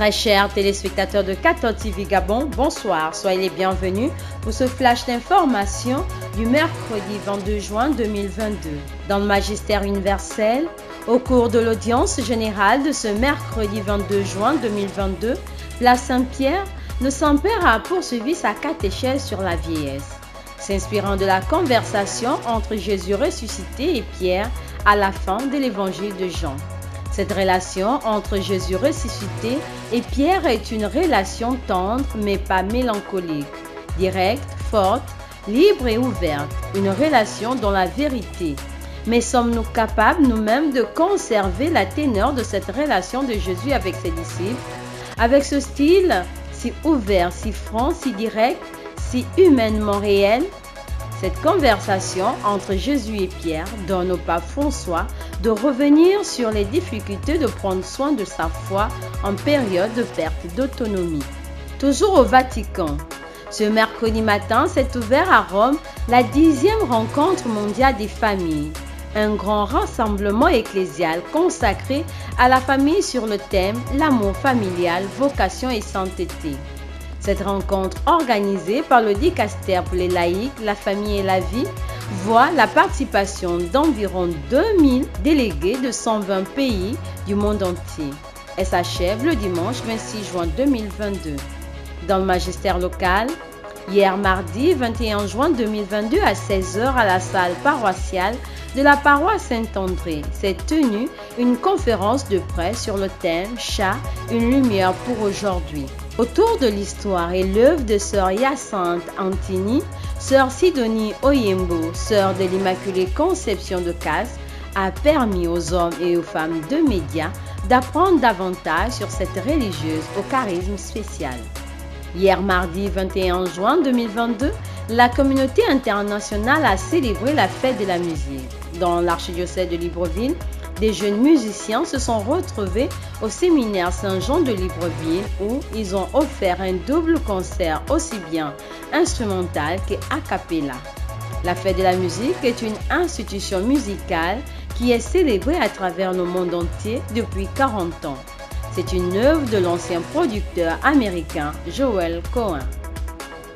Très chers téléspectateurs de 14 TV Gabon, bonsoir, soyez les bienvenus pour ce flash d'information du mercredi 22 juin 2022. Dans le magistère universel, au cours de l'audience générale de ce mercredi 22 juin 2022, place Saint-Pierre, le Saint-Père a poursuivi sa catéchèse sur la vieillesse, s'inspirant de la conversation entre Jésus ressuscité et Pierre à la fin de l'évangile de Jean. Cette relation entre Jésus ressuscité et Pierre est une relation tendre mais pas mélancolique, directe, forte, libre et ouverte, une relation dans la vérité. Mais sommes-nous capables nous-mêmes de conserver la teneur de cette relation de Jésus avec ses disciples, avec ce style si ouvert, si franc, si direct, si humainement réel? Cette conversation entre Jésus et Pierre donne au pape François de revenir sur les difficultés de prendre soin de sa foi en période de perte d'autonomie. Toujours au Vatican, ce mercredi matin s'est ouvert à Rome la 10e rencontre mondiale des familles, un grand rassemblement ecclésial consacré à la famille sur le thème « L'amour familial, vocation et sainteté ». Cette rencontre organisée par le Dicaster pour les laïcs, la famille et la vie voit la participation d'environ 2000 délégués de 120 pays du monde entier. Elle s'achève le dimanche 26 juin 2022. Dans le magistère local, hier mardi 21 juin 2022 à 16h à la salle paroissiale de la paroisse Saint-André s'est tenue une conférence de presse sur le thème « Chat, une lumière pour aujourd'hui ». Autour de l'histoire et l'œuvre de sœur Hyacinthe Antini, sœur Sidonie Oyembo, sœur de l'Immaculée Conception de Castres, a permis aux hommes et aux femmes de médias d'apprendre davantage sur cette religieuse au charisme spécial. Hier mardi 21 juin 2022, la communauté internationale a célébré la fête de la musique. Dans l'archidiocèse de Libreville, des jeunes musiciens se sont retrouvés au séminaire Saint-Jean de Libreville où ils ont offert un double concert aussi bien instrumental qu'a cappella. La fête de la musique est une institution musicale qui est célébrée à travers le monde entier depuis 40 ans. C'est une œuvre de l'ancien producteur américain Joel Cohen.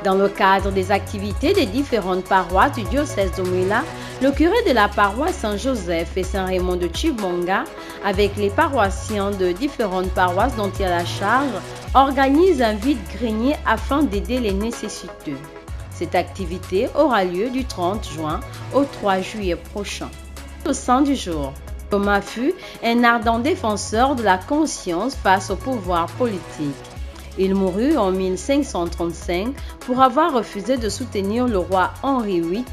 Dans le cadre des activités des différentes paroisses du diocèse de Mouila, le curé de la paroisse Saint-Joseph et Saint-Raymond de Chibonga, avec les paroissiens de différentes paroisses dont il a la charge, organise un vide-grenier afin d'aider les nécessiteux. Cette activité aura lieu du 30 juin au 3 juillet prochain. Au sein du jour, Thomas fut un ardent défenseur de la conscience face au pouvoir politique. Il mourut en 1535 pour avoir refusé de soutenir le roi Henri VIII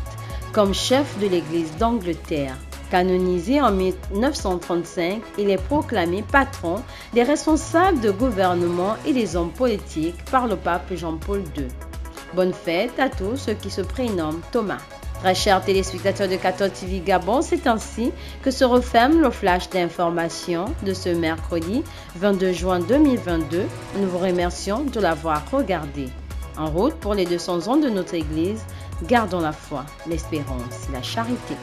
comme chef de l'Église d'Angleterre. Canonisé en 1935, il est proclamé patron des responsables de gouvernement et des hommes politiques par le pape Jean-Paul II. Bonne fête à tous ceux qui se prénomment Thomas. Très chers téléspectateurs de 14 TV Gabon, c'est ainsi que se referme le flash d'information de ce mercredi 22 juin 2022. Nous vous remercions de l'avoir regardé. En route pour les 200 ans de notre Église, gardons la foi, l'espérance et la charité.